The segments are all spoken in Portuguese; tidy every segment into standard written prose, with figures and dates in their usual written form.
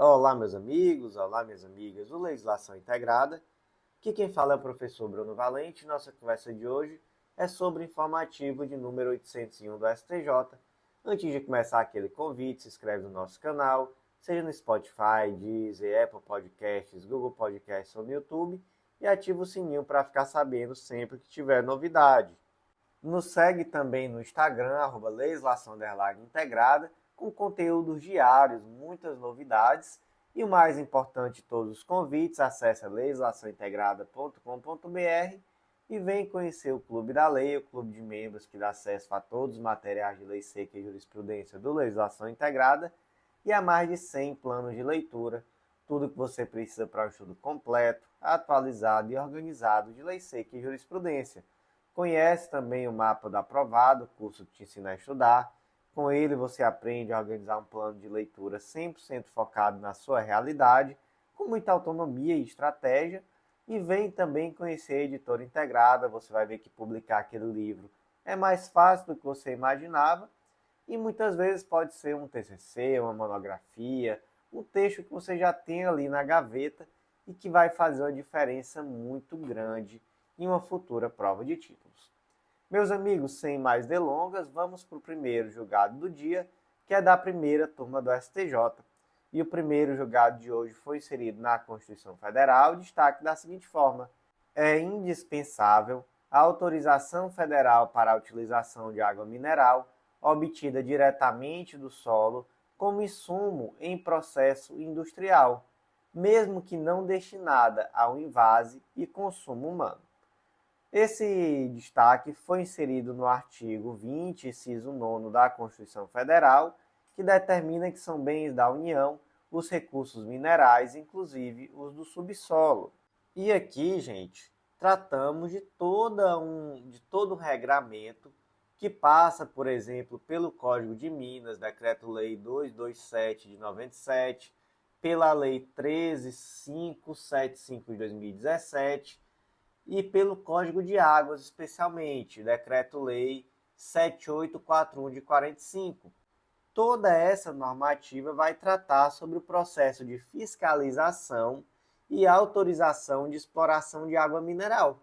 Olá, meus amigos, olá, minhas amigas do Legislação Integrada. Aqui quem fala é o professor Bruno Valente. Nossa conversa de hoje é sobre o informativo de número 801 do STJ. Antes de começar aquele convite, se inscreve no nosso canal, seja no Spotify, Deezer, Apple Podcasts, Google Podcasts ou no YouTube, e ativa o sininho para ficar sabendo sempre que tiver novidade. Nos segue também no Instagram, @legislação_integrada, com conteúdos diários, muitas novidades e o mais importante de todos os convites, acesse legislaçãointegrada.com.br e vem conhecer o Clube da Lei, o clube de membros que dá acesso a todos os materiais de lei seca e jurisprudência do Legislação Integrada e a mais de 100 planos de leitura, tudo que você precisa para um estudo completo, atualizado e organizado de lei seca e jurisprudência. Conhece também o Mapa do Aprovado, curso que te ensina a estudar. Com ele você aprende a organizar um plano de leitura 100% focado na sua realidade, com muita autonomia e estratégia. E vem também conhecer a Editora Integrada, você vai ver que publicar aquele livro é mais fácil do que você imaginava. E muitas vezes pode ser um TCC, uma monografia, um texto que você já tem ali na gaveta e que vai fazer uma diferença muito grande em uma futura prova de títulos. Meus amigos, sem mais delongas, vamos para o primeiro julgado do dia, que é da primeira turma do STJ. E o primeiro julgado de hoje foi inserido na Constituição Federal, destaque da seguinte forma: é indispensável a autorização federal para a utilização de água mineral obtida diretamente do solo como insumo em processo industrial, mesmo que não destinada ao invase e consumo humano. Esse destaque foi inserido no artigo 20, inciso 9 da Constituição Federal, que determina que são bens da União os recursos minerais, inclusive os do subsolo. E aqui, gente, tratamos de todo um regramento que passa, por exemplo, pelo Código de Minas, Decreto-Lei 227 de 97, pela Lei 13.575 de 2017, e pelo Código de Águas, especialmente, Decreto-Lei 7841 de 45. Toda essa normativa vai tratar sobre o processo de fiscalização e autorização de exploração de água mineral.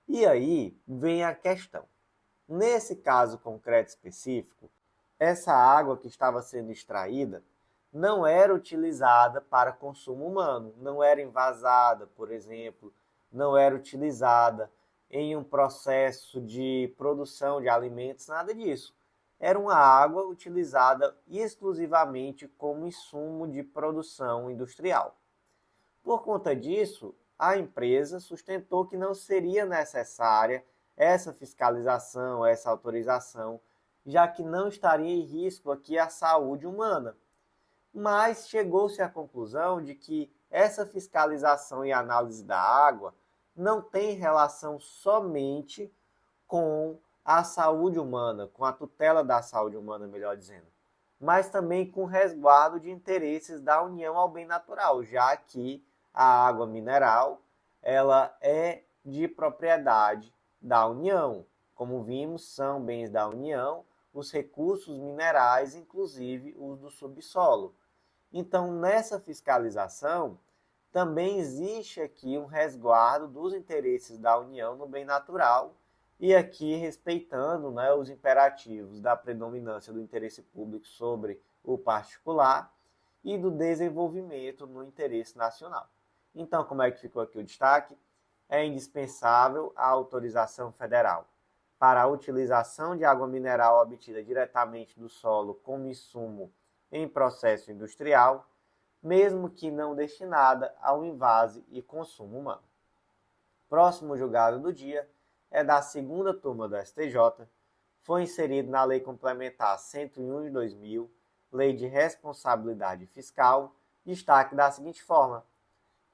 E aí vem a questão. Nesse caso concreto específico, essa água que estava sendo extraída não era utilizada para consumo humano, não era envasada, por exemplo, não era utilizada em um processo de produção de alimentos, nada disso. Era uma água utilizada exclusivamente como insumo de produção industrial. Por conta disso, a empresa sustentou que não seria necessária essa fiscalização, essa autorização, já que não estaria em risco aqui a saúde humana. Mas chegou-se à conclusão de que essa fiscalização e análise da água não tem relação somente com a saúde humana, com a tutela da saúde humana, melhor dizendo, mas também com o resguardo de interesses da União ao bem natural, já que a água mineral ela é de propriedade da União. Como vimos, são bens da União os recursos minerais, inclusive os do subsolo. Então, nessa fiscalização, também existe aqui um resguardo dos interesses da União no bem natural e aqui respeitando, os imperativos da predominância do interesse público sobre o particular e do desenvolvimento no interesse nacional. Então, como é que ficou aqui o destaque? É indispensável a autorização federal para a utilização de água mineral obtida diretamente do solo como insumo em processo industrial, mesmo que não destinada ao invase e consumo humano. Próximo julgado do dia é da segunda turma do STJ, foi inserido na Lei Complementar 101 de 2000, Lei de Responsabilidade Fiscal, destaque da seguinte forma: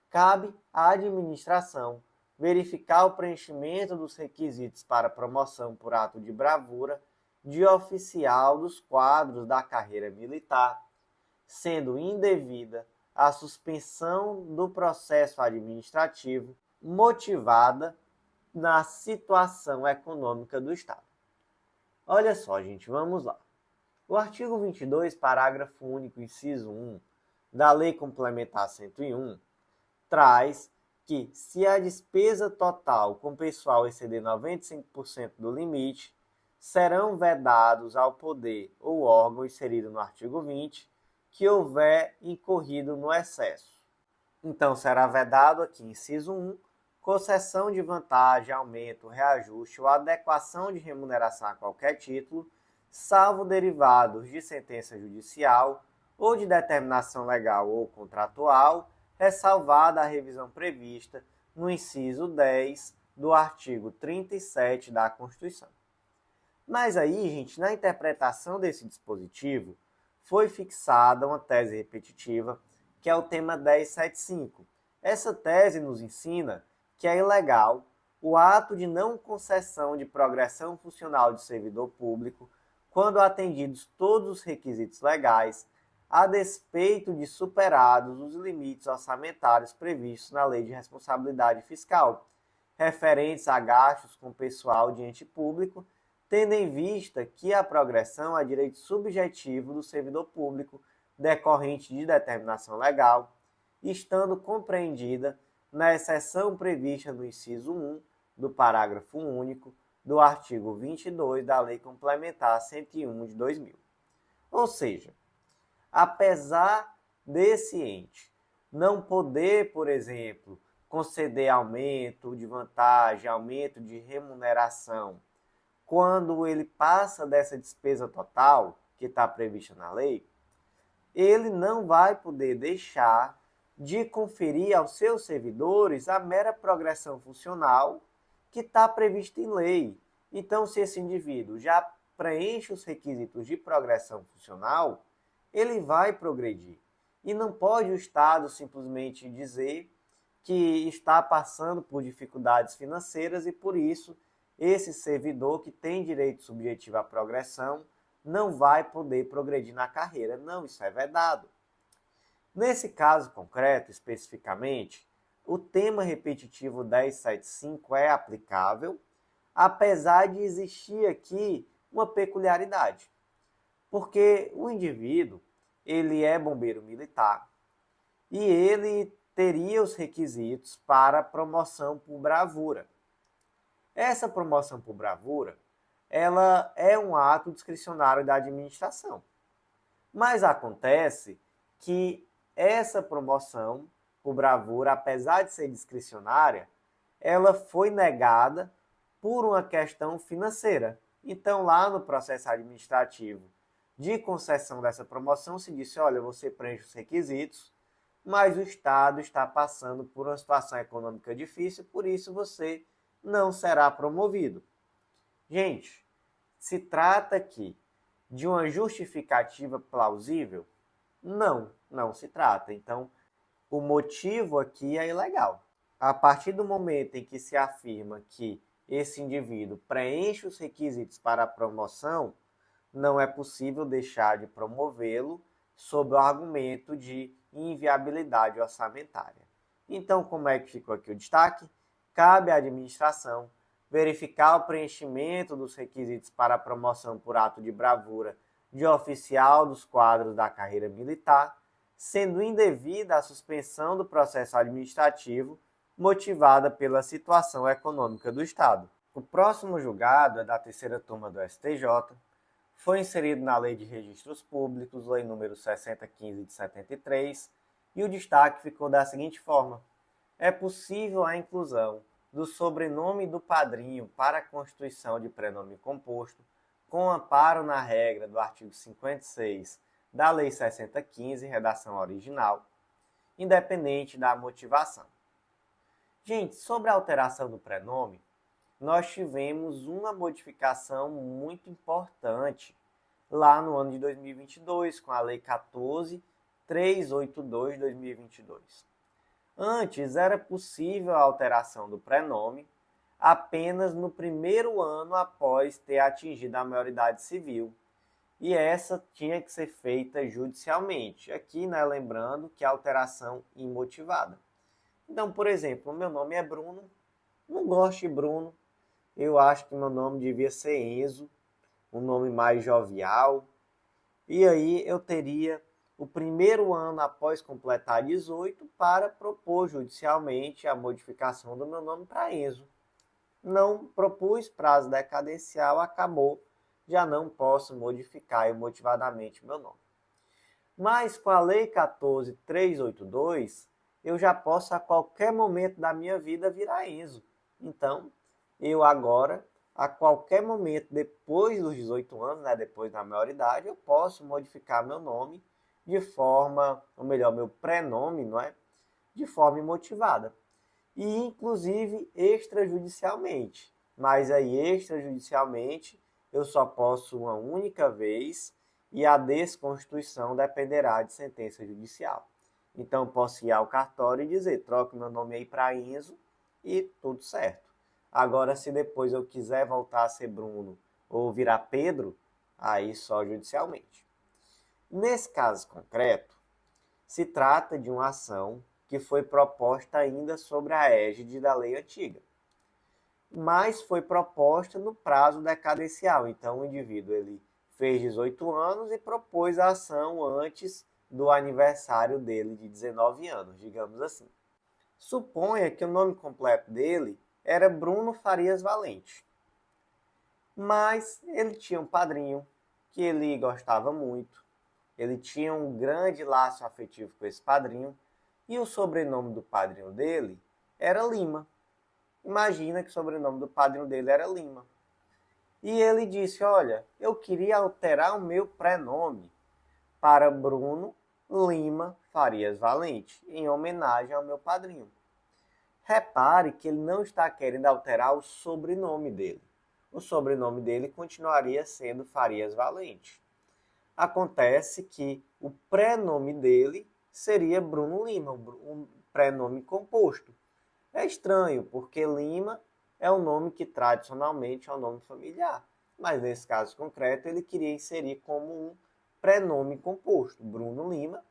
cabe à administração verificar o preenchimento dos requisitos para promoção por ato de bravura de oficial dos quadros da carreira militar, sendo indevida a suspensão do processo administrativo motivada na situação econômica do Estado. Olha só, gente, vamos lá. O artigo 22, parágrafo único, inciso 1, da Lei Complementar 101 traz que, se a despesa total com pessoal exceder 95% do limite, serão vedados ao poder ou órgão inserido no artigo 20 que houver incorrido no excesso. Então, será vedado aqui, inciso 1, concessão de vantagem, aumento, reajuste ou adequação de remuneração a qualquer título, salvo derivados de sentença judicial ou de determinação legal ou contratual, ressalvada a revisão prevista no inciso 10 do artigo 37 da Constituição. Mas aí, gente, na interpretação desse dispositivo, foi fixada uma tese repetitiva, que é o tema 1075. Essa tese nos ensina que é ilegal o ato de não concessão de progressão funcional de servidor público quando atendidos todos os requisitos legais, a despeito de superados os limites orçamentários previstos na Lei de Responsabilidade Fiscal, referentes a gastos com pessoal de ente público, tendo em vista que a progressão é direito subjetivo do servidor público decorrente de determinação legal, estando compreendida na exceção prevista no inciso 1 do parágrafo único do artigo 22 da Lei Complementar 101 de 2000. Ou seja, apesar desse ente não poder, por exemplo, conceder aumento de vantagem, aumento de remuneração, quando ele passa dessa despesa total que está prevista na lei, ele não vai poder deixar de conferir aos seus servidores a mera progressão funcional que está prevista em lei. Então, se esse indivíduo já preenche os requisitos de progressão funcional, ele vai progredir. E não pode o Estado simplesmente dizer que está passando por dificuldades financeiras e, por isso, esse servidor que tem direito subjetivo à progressão não vai poder progredir na carreira. Não, isso é vedado. Nesse caso concreto, especificamente, o tema repetitivo 1075 é aplicável, apesar de existir aqui uma peculiaridade. Porque o indivíduo, ele é bombeiro militar e ele teria os requisitos para promoção por bravura. Essa promoção por bravura, ela é um ato discricionário da administração. Mas acontece que essa promoção por bravura, apesar de ser discricionária, ela foi negada por uma questão financeira. Então, lá no processo administrativo de concessão dessa promoção, se disse, olha, você preenche os requisitos, mas o Estado está passando por uma situação econômica difícil, por isso você não será promovido. Gente, se trata aqui de uma justificativa plausível? Não, não se trata. Então, o motivo aqui é ilegal. A partir do momento em que se afirma que esse indivíduo preenche os requisitos para a promoção, não é possível deixar de promovê-lo sob o argumento de inviabilidade orçamentária. Então, como é que ficou aqui o destaque? Cabe à administração verificar o preenchimento dos requisitos para a promoção por ato de bravura de oficial dos quadros da carreira militar, sendo indevida a suspensão do processo administrativo motivada pela situação econômica do Estado. O próximo julgado é da terceira turma do STJ, foi inserido na Lei de Registros Públicos, Lei nº 6015 de 73, e o destaque ficou da seguinte forma: é possível a inclusão do sobrenome do padrinho para a constituição de prenome composto, com amparo na regra do artigo 56 da Lei 6015, redação original, independente da motivação. Gente, sobre a alteração do prenome, nós tivemos uma modificação muito importante lá no ano de 2022, com a Lei 14.382 de 2022. Antes, era possível a alteração do prenome apenas no primeiro ano após ter atingido a maioridade civil. E essa tinha que ser feita judicialmente. Aqui, né, lembrando que a alteração imotivada. Então, por exemplo, meu nome é Bruno, não gosto de Bruno, eu acho que meu nome devia ser Enzo, um nome mais jovial. E aí eu teria o primeiro ano após completar 18 para propor judicialmente a modificação do meu nome para Enzo. Não propus, prazo decadencial, acabou, já não posso modificar emotivadamente meu nome. Mas com a Lei 14.382, eu já posso a qualquer momento da minha vida virar Enzo. Então, eu agora, a qualquer momento depois dos 18 anos, depois da maioridade, eu posso modificar meu nome de forma, ou melhor, meu prenome, de forma imotivada. E inclusive extrajudicialmente. Mas aí extrajudicialmente eu só posso uma única vez e a desconstituição dependerá de sentença judicial. Então eu posso ir ao cartório e dizer, troque meu nome aí para Enzo e tudo certo. Agora, se depois eu quiser voltar a ser Bruno ou virar Pedro, aí só judicialmente. Nesse caso concreto, se trata de uma ação que foi proposta ainda sobre a égide da lei antiga, mas foi proposta no prazo decadencial. Então o indivíduo ele fez 18 anos e propôs a ação antes do aniversário dele de 19 anos, digamos assim. Suponha que o nome completo dele era Bruno Farias Valente, mas ele tinha um padrinho que ele gostava muito, ele tinha um grande laço afetivo com esse padrinho, e o sobrenome do padrinho dele era Lima. Imagina que o sobrenome do padrinho dele era Lima. E ele disse, olha, eu queria alterar o meu prenome para Bruno Lima Farias Valente, em homenagem ao meu padrinho. Repare que ele não está querendo alterar o sobrenome dele. O sobrenome dele continuaria sendo Farias Valente. Acontece que o prenome dele seria Bruno Lima, um prenome composto. É estranho, porque Lima é um nome que tradicionalmente é um nome familiar. Mas nesse caso concreto, ele queria inserir como um prenome composto. Bruno Lima,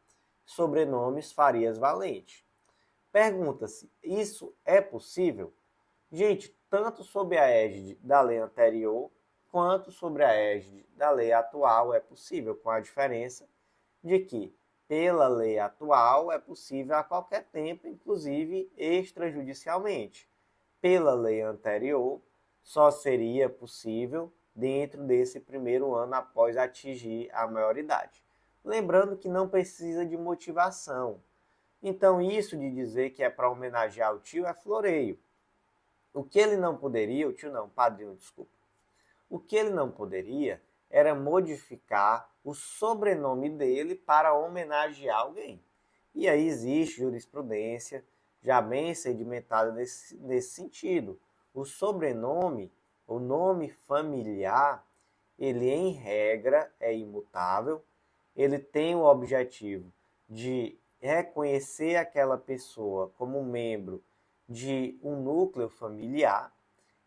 sobrenomes Farias Valente. Pergunta-se, isso é possível? Gente, tanto sob a égide da lei anterior, quanto sobre a égide da lei atual é possível, com a diferença de que, pela lei atual, é possível a qualquer tempo, inclusive extrajudicialmente. Pela lei anterior, só seria possível dentro desse primeiro ano após atingir a maioridade. Lembrando que não precisa de motivação. Então, isso de dizer que é para homenagear o tio é floreio. O que ele não poderia, o tio não, padrinho, desculpa. O que ele não poderia era modificar o sobrenome dele para homenagear alguém. E aí existe jurisprudência já bem sedimentada nesse sentido. O sobrenome, o nome familiar, ele em regra é imutável, ele tem o objetivo de reconhecer aquela pessoa como membro de um núcleo familiar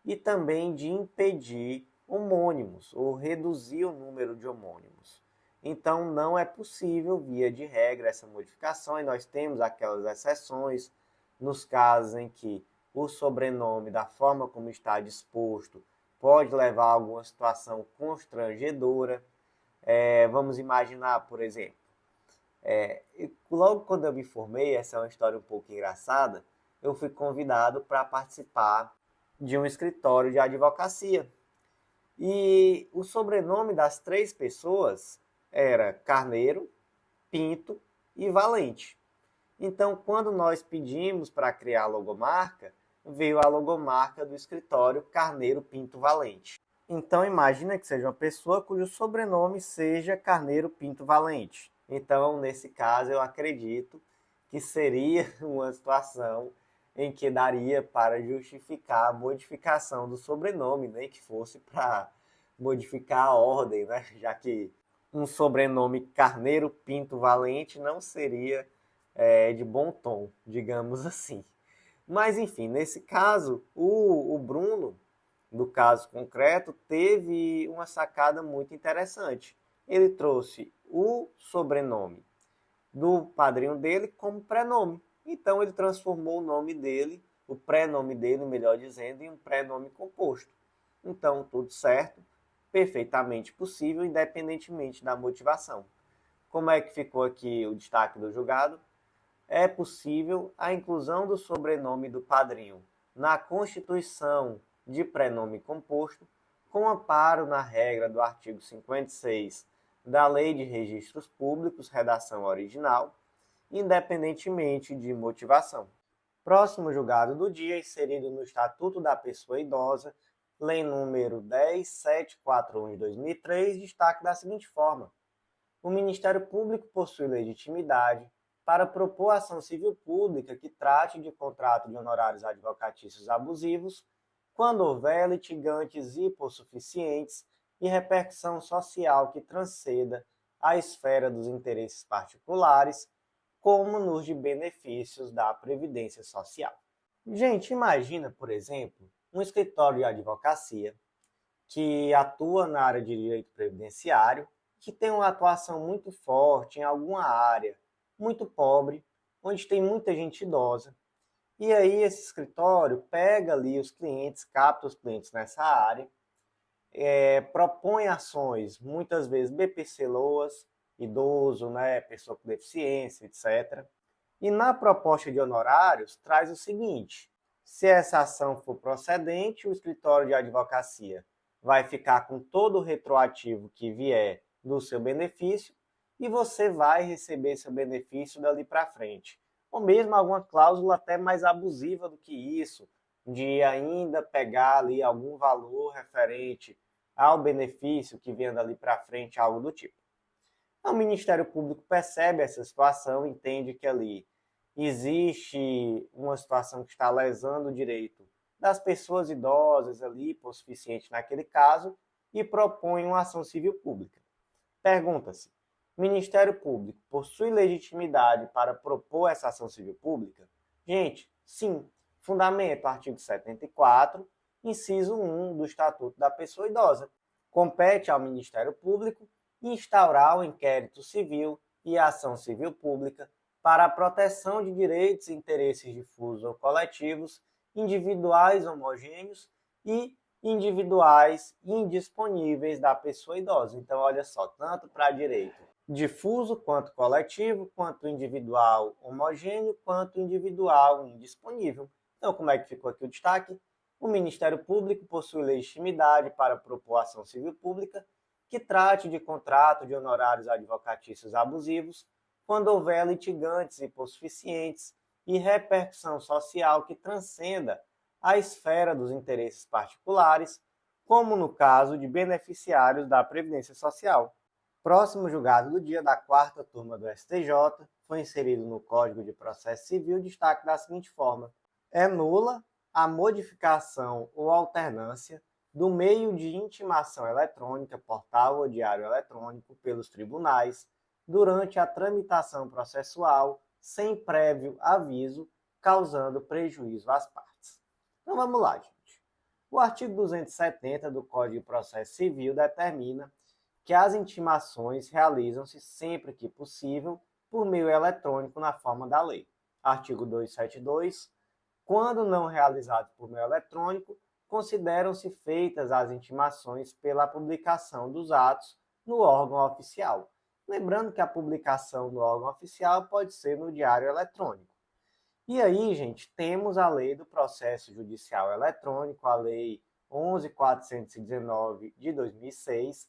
e também de impedir homônimos ou reduzir o número de homônimos. Então não é possível, via de regra, essa modificação, e nós temos aquelas exceções nos casos em que o sobrenome, da forma como está disposto, pode levar a alguma situação constrangedora. Vamos imaginar, por exemplo, logo quando eu me formei, essa é uma história um pouco engraçada, eu fui convidado para participar de um escritório de advocacia. E o sobrenome das 3 pessoas era Carneiro, Pinto e Valente. Então, quando nós pedimos para criar a logomarca, veio a logomarca do escritório Carneiro Pinto Valente. Então, imagina que seja uma pessoa cujo sobrenome seja Carneiro Pinto Valente. Então, nesse caso, eu acredito que seria uma situação em que daria para justificar a modificação do sobrenome, nem que fosse para modificar a ordem, já que um sobrenome Carneiro Pinto Valente não seria de bom tom, digamos assim. Mas, enfim, nesse caso, o Bruno, no caso concreto, teve uma sacada muito interessante. Ele trouxe o sobrenome do padrinho dele como prenome. Então ele transformou o nome dele, o prenome dele, melhor dizendo, em um prenome composto. Então tudo certo, perfeitamente possível, independentemente da motivação. Como é que ficou aqui o destaque do julgado? É possível a inclusão do sobrenome do padrinho na constituição de prenome composto, com amparo na regra do artigo 56 da Lei de Registros Públicos, redação original, independentemente de motivação. Próximo julgado do dia, inserido no Estatuto da Pessoa Idosa, Lei número 10741 de 2003, destaque da seguinte forma: o Ministério Público possui legitimidade para propor ação civil pública que trate de contrato de honorários advocatícios abusivos, quando houver litigantes hipossuficientes e repercussão social que transcenda a esfera dos interesses particulares, como nos de benefícios da Previdência Social. Gente, imagina, por exemplo, um escritório de advocacia que atua na área de direito previdenciário, que tem uma atuação muito forte em alguma área, muito pobre, onde tem muita gente idosa. E aí esse escritório pega ali os clientes, capta os clientes nessa área, propõe ações, muitas vezes BPC-LOAS, idoso, pessoa com deficiência, etc. E na proposta de honorários traz o seguinte: se essa ação for procedente, o escritório de advocacia vai ficar com todo o retroativo que vier do seu benefício e você vai receber seu benefício dali para frente. Ou mesmo alguma cláusula até mais abusiva do que isso, de ainda pegar ali algum valor referente ao benefício que venha dali para frente, algo do tipo. O Ministério Público percebe essa situação, entende que ali existe uma situação que está lesando o direito das pessoas idosas ali, hipossuficientes naquele caso, e propõe uma ação civil pública. Pergunta-se: o Ministério Público possui legitimidade para propor essa ação civil pública? Gente, sim. Fundamento, artigo 74, inciso 1 do Estatuto da Pessoa Idosa. Compete ao Ministério Público instaurar o inquérito civil e a ação civil pública para a proteção de direitos e interesses difusos ou coletivos, individuais homogêneos e individuais indisponíveis da pessoa idosa. Então, olha só, tanto para direito difuso quanto coletivo, quanto individual homogêneo, quanto individual indisponível. Então, como é que ficou aqui o destaque? O Ministério Público possui legitimidade para propor ação civil pública que trate de contrato de honorários advocatícios abusivos, quando houver litigantes hipossuficientes e repercussão social que transcenda a esfera dos interesses particulares, como no caso de beneficiários da Previdência Social. Próximo julgado do dia da quarta turma do STJ foi inserido no Código de Processo Civil destaque da seguinte forma: é nula a modificação ou alternância do meio de intimação eletrônica, portal ou diário eletrônico pelos tribunais durante a tramitação processual sem prévio aviso, causando prejuízo às partes. Então vamos lá, gente. O artigo 270 do Código de Processo Civil determina que as intimações realizam-se sempre que possível por meio eletrônico na forma da lei. Artigo 272. Quando não realizado por meio eletrônico, consideram-se feitas as intimações pela publicação dos atos no órgão oficial. Lembrando que a publicação no órgão oficial pode ser no diário eletrônico. E aí, gente, temos a lei do processo judicial eletrônico, a lei 11.419 de 2006,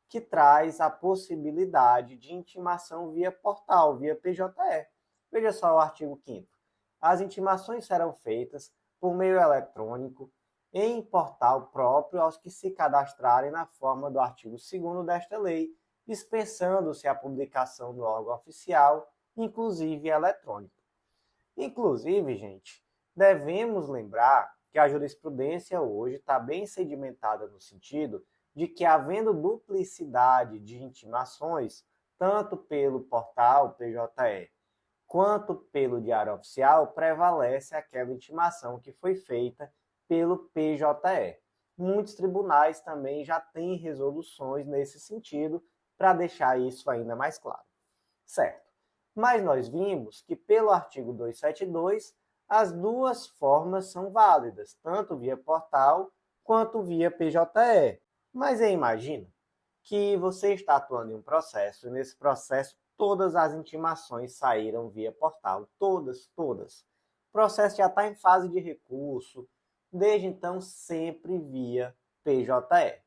que traz a possibilidade de intimação via portal, via PJE. Veja só o artigo 5º. As intimações serão feitas por meio eletrônico em portal próprio aos que se cadastrarem na forma do artigo 2º desta lei, dispensando-se a publicação no órgão oficial, inclusive eletrônico. Inclusive, gente, devemos lembrar que a jurisprudência hoje está bem sedimentada no sentido de que, havendo duplicidade de intimações, tanto pelo portal PJE quanto pelo diário oficial, prevalece aquela intimação que foi feita pelo PJE. Muitos tribunais também já têm resoluções nesse sentido para deixar isso ainda mais claro. Certo. Mas nós vimos que pelo artigo 272, as duas formas são válidas, tanto via portal quanto via PJE. Mas aí imagina que você está atuando em um processo, e nesse processo todas as intimações saíram via portal, todas. O processo já está em fase de recurso, desde então sempre via PJE.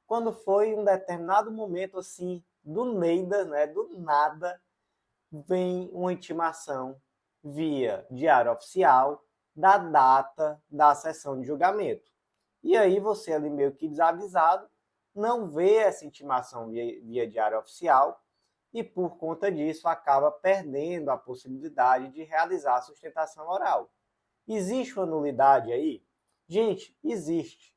Quando foi um determinado momento assim, do Neida, né, do nada, vem uma intimação via Diário Oficial da data da sessão de julgamento. E aí você ali meio que desavisado, não vê essa intimação via Diário Oficial e por conta disso acaba perdendo a possibilidade de realizar a sustentação oral. Existe uma nulidade aí? Gente, existe.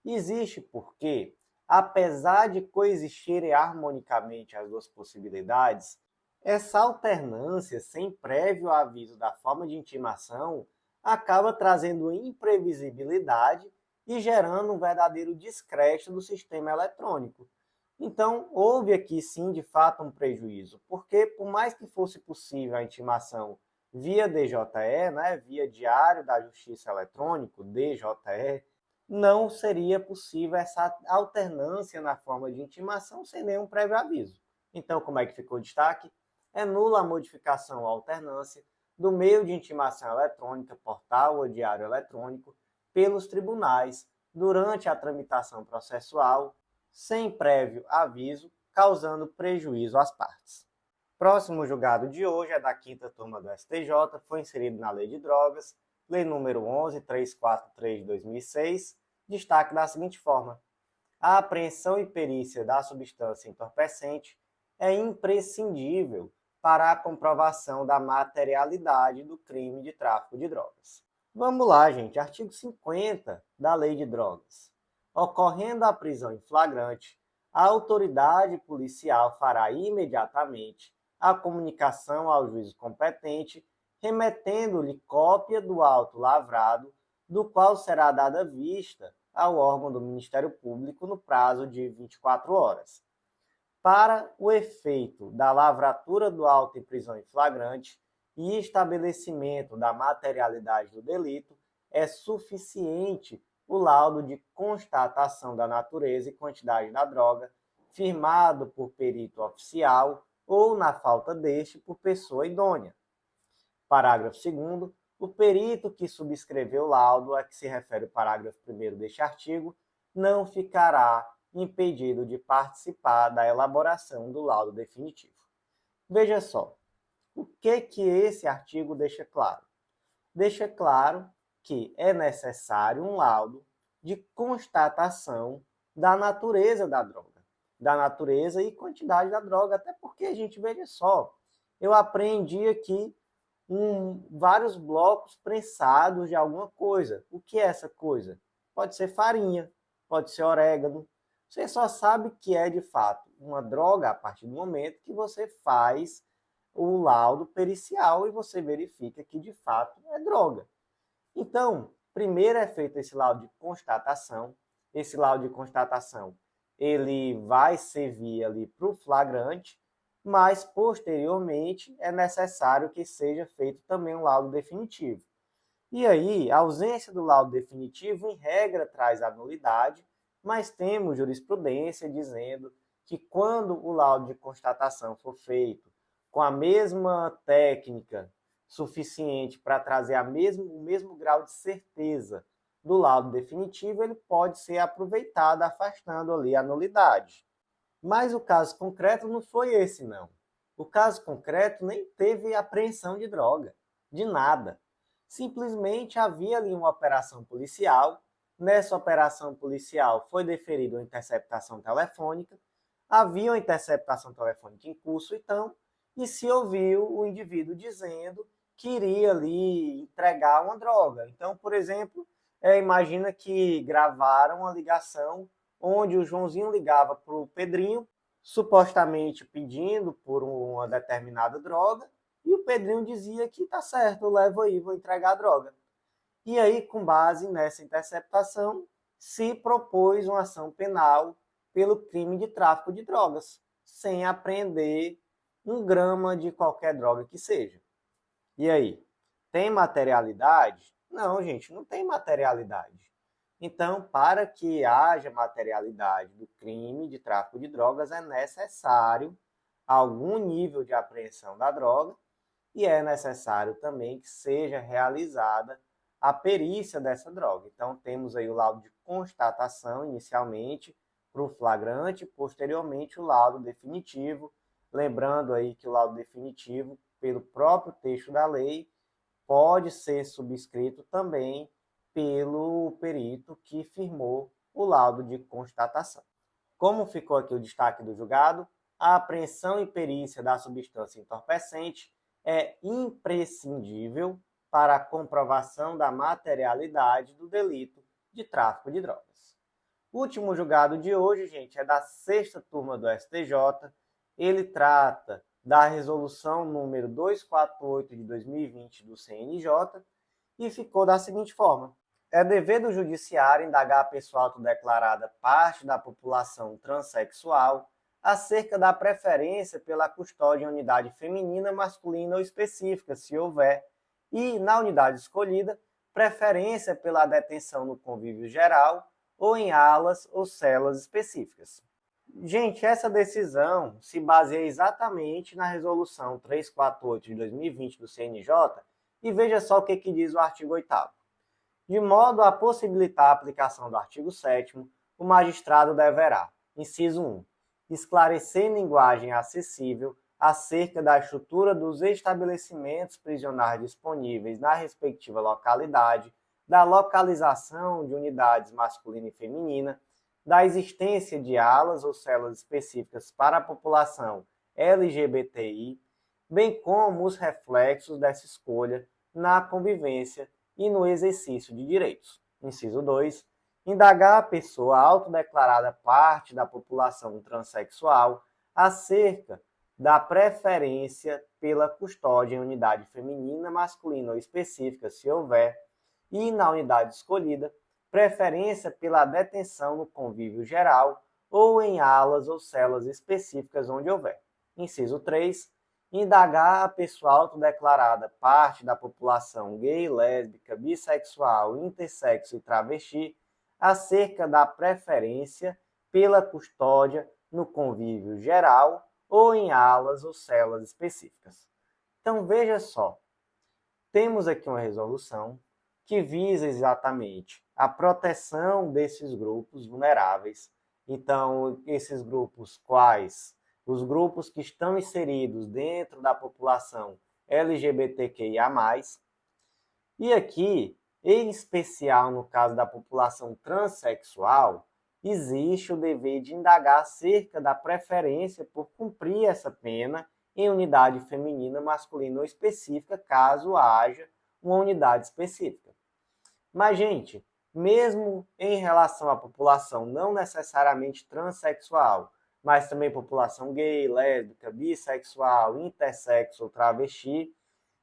Existe porque, apesar de coexistirem harmonicamente as duas possibilidades, essa alternância sem prévio aviso da forma de intimação acaba trazendo imprevisibilidade e gerando um verdadeiro descrédito do sistema eletrônico. Então, houve aqui sim, de fato, um prejuízo, porque por mais que fosse possível a intimação via DJE, né, via Diário da Justiça Eletrônico, DJE, não seria possível essa alternância na forma de intimação sem nenhum prévio aviso. Então, como é que ficou o destaque? É nula a modificação ou alternância do meio de intimação eletrônica, portal ou diário eletrônico, pelos tribunais durante a tramitação processual, sem prévio aviso, causando prejuízo às partes. Próximo julgado de hoje é da 5ª turma do STJ, foi inserido na Lei de Drogas, Lei número 11.343 de 2006, destaque da seguinte forma: a apreensão e perícia da substância entorpecente é imprescindível para a comprovação da materialidade do crime de tráfico de drogas. Vamos lá, gente. Artigo 50 da Lei de Drogas. Ocorrendo a prisão em flagrante, a autoridade policial fará imediatamente a comunicação ao juízo competente, remetendo-lhe cópia do auto lavrado, do qual será dada vista ao órgão do Ministério Público no prazo de 24 horas. Para o efeito da lavratura do auto em prisão em flagrante e estabelecimento da materialidade do delito, é suficiente o laudo de constatação da natureza e quantidade da droga, firmado por perito oficial ou, na falta deste, por pessoa idônea. Parágrafo 2º. O perito que subscreveu o laudo a que se refere o parágrafo 1º deste artigo não ficará impedido de participar da elaboração do laudo definitivo. Veja só, o que esse artigo deixa claro? Deixa claro que é necessário um laudo de constatação da natureza da droga, da natureza e quantidade da droga, até porque, gente, veja só, eu aprendi aqui vários blocos prensados de alguma coisa. O que é essa coisa? Pode ser farinha, pode ser orégano. Você só sabe que é, de fato, uma droga a partir do momento que você faz o laudo pericial e você verifica que, de fato, é droga. Então, primeiro é feito esse laudo de constatação. Esse laudo de constatação, ele vai servir ali para o flagrante, mas, posteriormente, é necessário que seja feito também um laudo definitivo. E aí, a ausência do laudo definitivo, em regra, traz a nulidade, mas temos jurisprudência dizendo que quando o laudo de constatação for feito com a mesma técnica suficiente para trazer o mesmo grau de certeza do laudo definitivo, ele pode ser aproveitado, afastando ali a nulidade. Mas o caso concreto não foi esse, não. O caso concreto nem teve apreensão de droga, de nada. Simplesmente havia ali uma operação policial. Nessa operação policial foi deferida uma interceptação telefônica. Havia uma interceptação telefônica em curso, então, e se ouviu o indivíduo dizendo que iria ali entregar uma droga. Então, por exemplo, imagina que gravaram uma ligação onde o Joãozinho ligava para o Pedrinho, supostamente pedindo por uma determinada droga, e o Pedrinho dizia que tá certo, eu levo aí, vou entregar a droga. E aí, com base nessa interceptação, se propôs uma ação penal pelo crime de tráfico de drogas, sem apreender 1 grama de qualquer droga que seja. E aí, tem materialidade? Não, gente, não tem materialidade. Então, para que haja materialidade do crime de tráfico de drogas, é necessário algum nível de apreensão da droga e é necessário também que seja realizada a perícia dessa droga. Então, temos aí o laudo de constatação, inicialmente, para o flagrante, posteriormente o laudo definitivo. Lembrando aí que o laudo definitivo, pelo próprio texto da lei, pode ser subscrito também pelo perito que firmou o laudo de constatação. Como ficou aqui o destaque do julgado, a apreensão e perícia da substância entorpecente é imprescindível para a comprovação da materialidade do delito de tráfico de drogas. O último julgado de hoje, gente, é da 6ª turma do STJ. Ele trata da resolução número 248 de 2020 do CNJ e ficou da seguinte forma: é dever do judiciário indagar a pessoa autodeclarada parte da população transexual acerca da preferência pela custódia em unidade feminina, masculina ou específica, se houver, e, na unidade escolhida, preferência pela detenção no convívio geral ou em alas ou celas específicas. Gente, essa decisão se baseia exatamente na resolução 348 de 2020 do CNJ e veja só o que diz o artigo 8º. De modo a possibilitar a aplicação do artigo 7º, o magistrado deverá, inciso 1, esclarecer em linguagem acessível acerca da estrutura dos estabelecimentos prisionais disponíveis na respectiva localidade, da localização de unidades masculina e feminina, da existência de alas ou celas específicas para a população LGBTI, bem como os reflexos dessa escolha na convivência e no exercício de direitos. Inciso 2. Indagar a pessoa autodeclarada parte da população transexual acerca da preferência pela custódia em unidade feminina, masculina ou específica, se houver, e, na unidade escolhida, preferência pela detenção no convívio geral ou em alas ou celas específicas onde houver. Inciso 3. Indagar a pessoa autodeclarada parte da população gay, lésbica, bissexual, intersexo e travesti acerca da preferência pela custódia no convívio geral ou em alas ou celas específicas. Então, veja só, temos aqui uma resolução que visa exatamente a proteção desses grupos vulneráveis. Então, esses grupos quais? Os grupos que estão inseridos dentro da população LGBTQIA+, e aqui, em especial no caso da população transexual, existe o dever de indagar acerca da preferência por cumprir essa pena em unidade feminina, masculina ou específica, caso haja uma unidade específica. Mas, gente, mesmo em relação à população não necessariamente transexual, mas também população gay, lésbica, bissexual, intersexo ou travesti,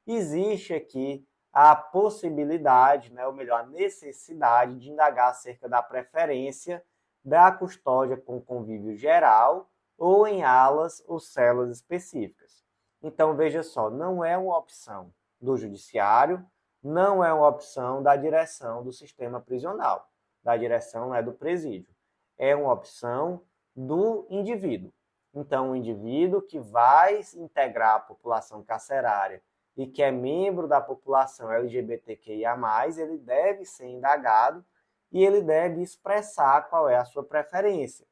existe aqui a possibilidade, ou melhor, a necessidade de indagar acerca da preferência da custódia com convívio geral ou em alas ou celas específicas. Então, veja só, não é uma opção do judiciário, não é uma opção da direção do sistema prisional, da direção do presídio. É uma opção do indivíduo. Então, o indivíduo que vai integrar a população carcerária e que é membro da população LGBTQIA+, ele deve ser indagado e ele deve expressar qual é a sua preferência.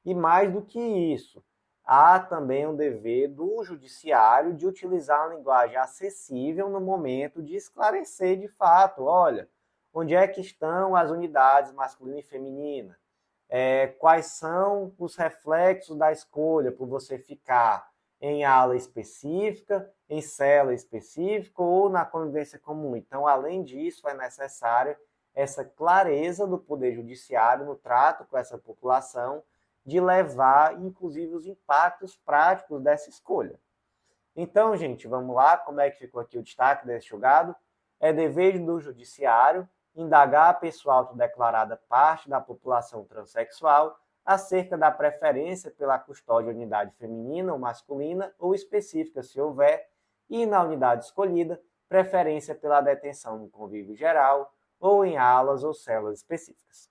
E mais do que isso, há também um dever do judiciário de utilizar uma linguagem acessível no momento de esclarecer de fato, olha, onde é que estão as unidades masculina e feminina, quais são os reflexos da escolha por você ficar em ala específica, em cela específica ou na convivência comum. Então, além disso, é necessária essa clareza do Poder Judiciário no trato com essa população, de levar, inclusive, os impactos práticos dessa escolha. Então, gente, vamos lá, como é que ficou aqui o destaque desse julgado? É dever do judiciário indagar a pessoa autodeclarada parte da população transexual acerca da preferência pela custódia de unidade feminina ou masculina ou específica, se houver, e, na unidade escolhida, preferência pela detenção no convívio geral ou em alas ou celas específicas.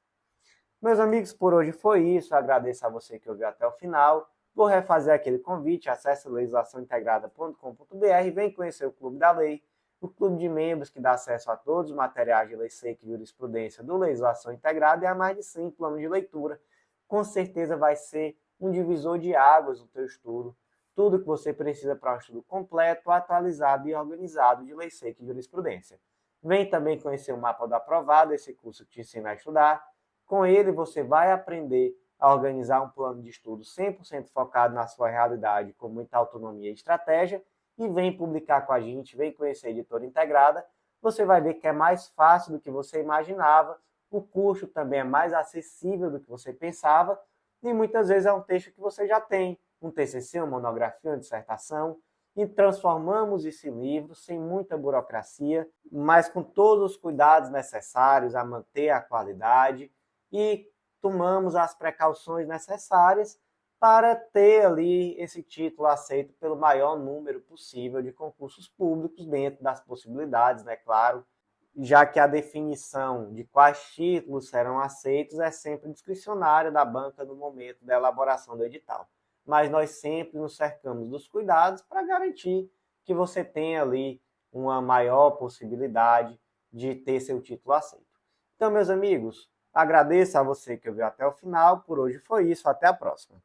Meus amigos, por hoje foi isso. Eu agradeço a você que ouviu até o final. Vou refazer aquele convite, acesse legislaçãointegrada.com.br, vem conhecer o Clube da Lei, o clube de membros que dá acesso a todos os materiais de lei seca e jurisprudência do Legislação Integrada e a mais de 100 planos de leitura. Com certeza vai ser um divisor de águas no teu estudo, tudo que você precisa para um estudo completo, atualizado e organizado de lei seca e jurisprudência. Vem também conhecer o Mapa do Aprovado, esse curso que te ensina a estudar. Com ele você vai aprender a organizar um plano de estudo 100% focado na sua realidade, com muita autonomia e estratégia, e vem publicar com a gente, vem conhecer a Editora Integrada. Você vai ver que é mais fácil do que você imaginava, o custo também é mais acessível do que você pensava, e muitas vezes é um texto que você já tem, um TCC, uma monografia, uma dissertação, e transformamos esse livro sem muita burocracia, mas com todos os cuidados necessários a manter a qualidade e tomamos as precauções necessárias para ter ali esse título aceito pelo maior número possível de concursos públicos, dentro das possibilidades, né, claro, já que a definição de quais títulos serão aceitos é sempre discricionária da banca no momento da elaboração do edital. Mas nós sempre nos cercamos dos cuidados para garantir que você tenha ali uma maior possibilidade de ter seu título aceito. Então, meus amigos, agradeço a você que ouviu até o final. Por hoje foi isso. Até a próxima.